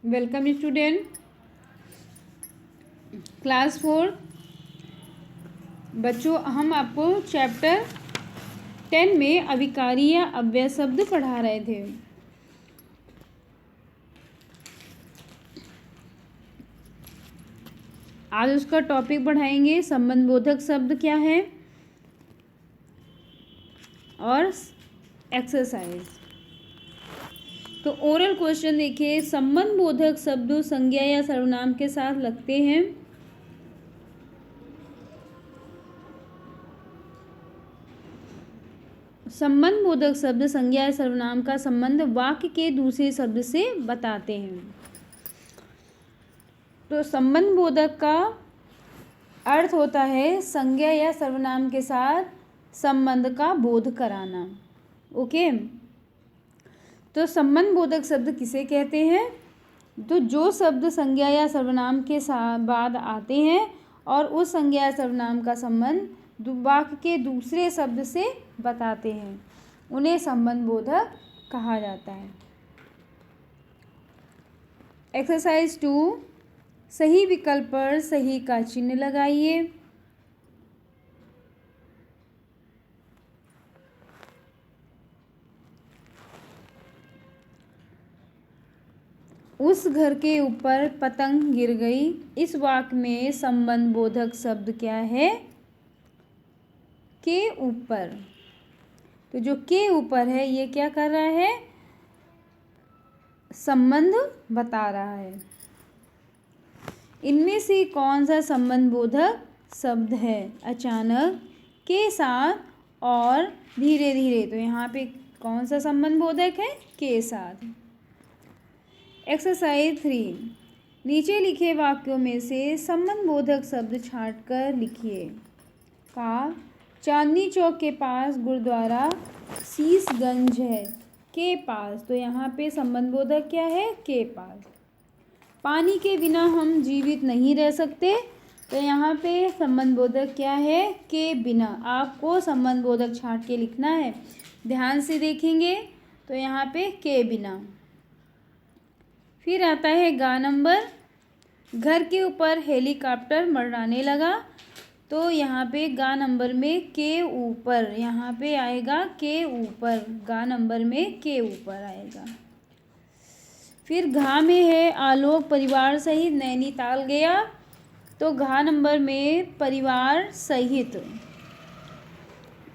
Welcome student class 4। बच्चों, हम आपको चैप्टर 10 में अभिकारी या अव्यय शब्द पढ़ा रहे थे। आज उसका टॉपिक पढ़ाएंगे संबंधबोधक शब्द क्या है और एक्सरसाइज। तो ओरल क्वेश्चन देखिए, संबंधबोधक शब्द संज्ञा या सर्वनाम के साथ लगते हैं। संबंधबोधक शब्द संज्ञा या सर्वनाम का संबंध वाक्य के दूसरे शब्द से बताते हैं। तो संबंधबोधक का अर्थ होता है संज्ञा या सर्वनाम के साथ संबंध का बोध कराना। ओके, तो संबंधबोधक शब्द किसे कहते हैं? तो जो शब्द संज्ञा या सर्वनाम के बाद आते हैं और उस संज्ञा या सर्वनाम का संबंध वाक्य के दूसरे शब्द से बताते हैं, उन्हें संबंधबोधक कहा जाता है। एक्सरसाइज 2, सही विकल्प पर सही का चिन्ह लगाइए। उस घर के ऊपर पतंग गिर गई। इस वाक्य में संबंधबोधक शब्द क्या है? के ऊपर। तो जो के ऊपर है ये क्या कर रहा है? संबंध बता रहा है। इनमें से कौन सा संबंधबोधक शब्द है? अचानक, के साथ और धीरे धीरे। तो यहाँ पे कौन सा संबंधबोधक है? के साथ। एक्सरसाइज 3, नीचे लिखे वाक्यों में से संबंधबोधक शब्द छांटकर लिखिए। का चांदनी चौक के पास गुरुद्वारा शीशगंज है। के पास, तो यहाँ पे संबंधबोधक क्या है? के पास। पानी के बिना हम जीवित नहीं रह सकते। तो यहाँ पे संबंधबोधक क्या है? के बिना। आपको संबंधबोधक छांट के लिखना है, ध्यान से देखेंगे। तो यहाँ पे के बिना। फिर आता है गा नंबर, घर के ऊपर हेलीकॉप्टर मंडराने लगा। तो यहाँ पे गा नंबर में के ऊपर, यहाँ पे आएगा के ऊपर, गा नंबर में के ऊपर आएगा। फिर घा में है आलोक परिवार सहित नैनीताल गया। तो घा नंबर में परिवार सहित,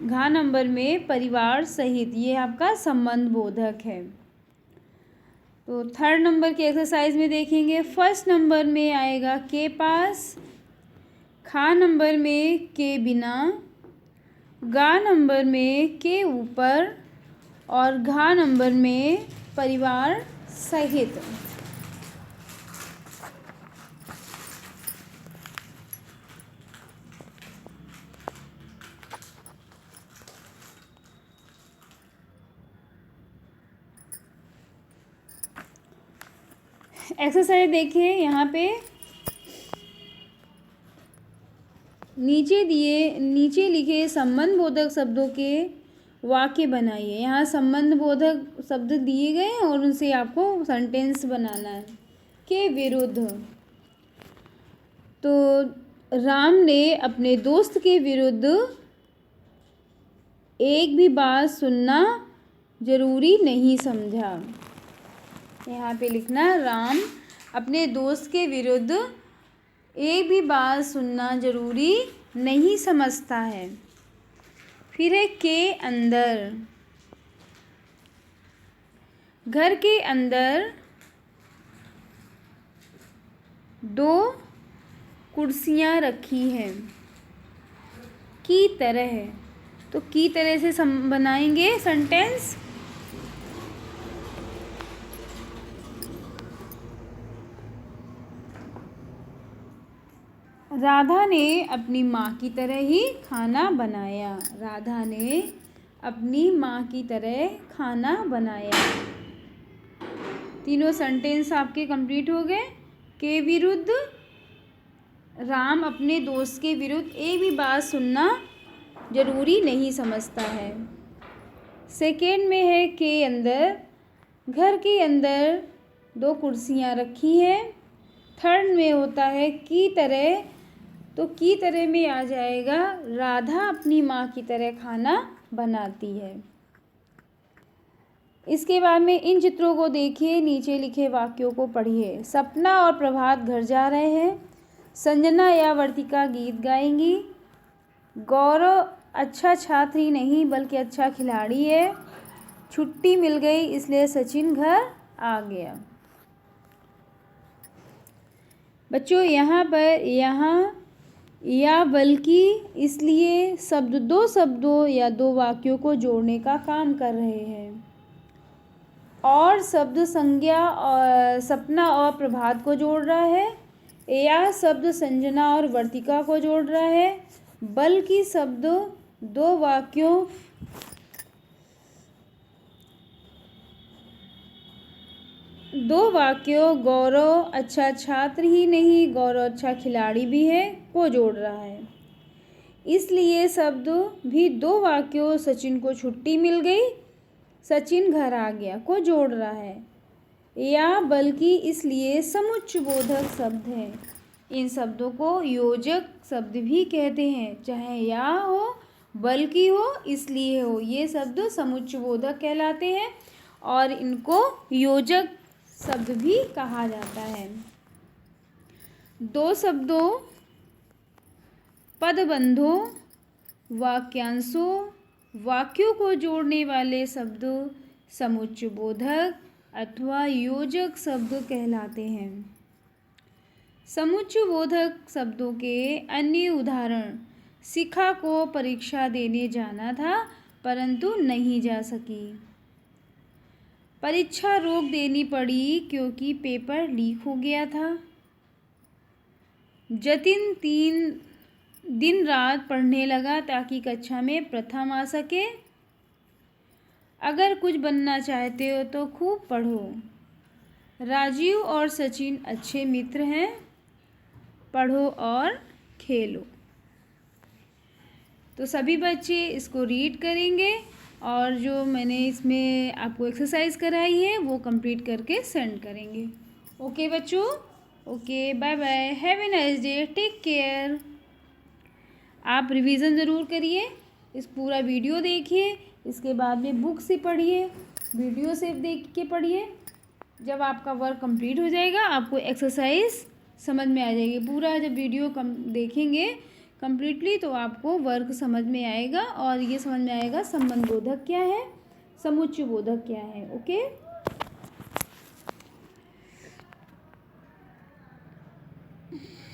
घा नंबर में परिवार सहित, ये आपका संबंधबोधक है। तो थर्ड नंबर की एक्सरसाइज में देखेंगे, फर्स्ट नंबर में आएगा के पास, खा नंबर में के बिना, गा नंबर में के ऊपर और घा नंबर में परिवार सहित। एक्सरसाइज देखिए, यहाँ पे नीचे लिखे संबंधबोधक शब्दों के वाक्य बनाइए। यहाँ संबंधबोधक शब्द दिए गए हैं और उनसे आपको सेंटेंस बनाना है। के विरुद्ध, तो राम ने अपने दोस्त के विरुद्ध एक भी बात सुनना जरूरी नहीं समझा। यहाँ पे लिखना, राम अपने दोस्त के विरुद्ध एक भी बात सुनना जरूरी नहीं समझता है। फिर है के अंदर, घर के अंदर दो कुर्सियाँ रखी हैं। की तरह, तो की तरह से बनाएंगे सेंटेंस। राधा ने अपनी माँ की तरह ही खाना बनाया। राधा ने अपनी माँ की तरह खाना बनाया। तीनों सेंटेंस आपके कंप्लीट हो गए। के विरुद्ध, राम अपने दोस्त के विरुद्ध एक भी बात सुनना जरूरी नहीं समझता है। सेकेंड में है के अंदर, घर के अंदर 2 कुर्सियाँ रखी हैं। थर्ड में होता है की तरह, तो की तरह में आ जाएगा राधा अपनी माँ की तरह खाना बनाती है। इसके बाद में इन चित्रों को देखिए, नीचे लिखे वाक्यों को पढ़िए। सपना और प्रभात घर जा रहे हैं। संजना या वर्तिका गीत गाएंगी। गौरव अच्छा छात्र ही नहीं बल्कि अच्छा खिलाड़ी है। छुट्टी मिल गई इसलिए सचिन घर आ गया। बच्चों यहाँ पर यहाँ या बल्कि इसलिए शब्द 2 शब्दों या 2 वाक्यों को जोड़ने का काम कर रहे हैं। और शब्द संज्ञा और सपना और प्रभात को जोड़ रहा है। या शब्द संजना और वर्तिका को जोड़ रहा है। बल्कि शब्द 2 वाक्यों गौरव अच्छा छात्र ही नहीं गौरव अच्छा खिलाड़ी भी है को जोड़ रहा है। इसलिए शब्द भी 2 वाक्यों सचिन को छुट्टी मिल गई सचिन घर आ गया को जोड़ रहा है। या बल्कि इसलिए समुच्चयबोधक शब्द हैं। इन शब्दों को योजक शब्द भी कहते हैं, चाहे या हो, बल्कि हो, इसलिए हो। ये शब्द समुच्चयबोधक कहलाते हैं और इनको योजक शब्द भी कहा जाता है। 2 शब्दों, पदबंधों, वाक्यांशों, वाक्यों को जोड़ने वाले शब्द समुच्चयबोधक अथवा योजक शब्द कहलाते हैं। समुच्चयबोधक शब्दों के अन्य उदाहरण, शिखा को परीक्षा देने जाना था परंतु नहीं जा सकी। परीक्षा रोक देनी पड़ी क्योंकि पेपर लीक हो गया था। जतिन 3 दिन रात पढ़ने लगा ताकि कक्षा में प्रथम आ सके। अगर कुछ बनना चाहते हो तो खूब पढ़ो। राजीव और सचिन अच्छे मित्र हैं। पढ़ो और खेलो। तो सभी बच्चे इसको रीड करेंगे और जो मैंने इसमें आपको एक्सरसाइज कराई है वो कंप्लीट करके सेंड करेंगे। ओके बच्चों, okay, bye bye, have a nice day, take care. आप रिवीजन ज़रूर करिए, इस पूरा वीडियो देखिए, इसके बाद में बुक से पढ़िए, वीडियो से देख के पढ़िए। जब आपका वर्क कंप्लीट हो जाएगा आपको एक्सरसाइज समझ में आ जाएगी। पूरा जब वीडियो देखेंगे कंप्लीटली तो आपको वर्क समझ में आएगा और ये समझ में आएगा संबंध बोधक क्या है, समुच्चय बोधक क्या है। ओके।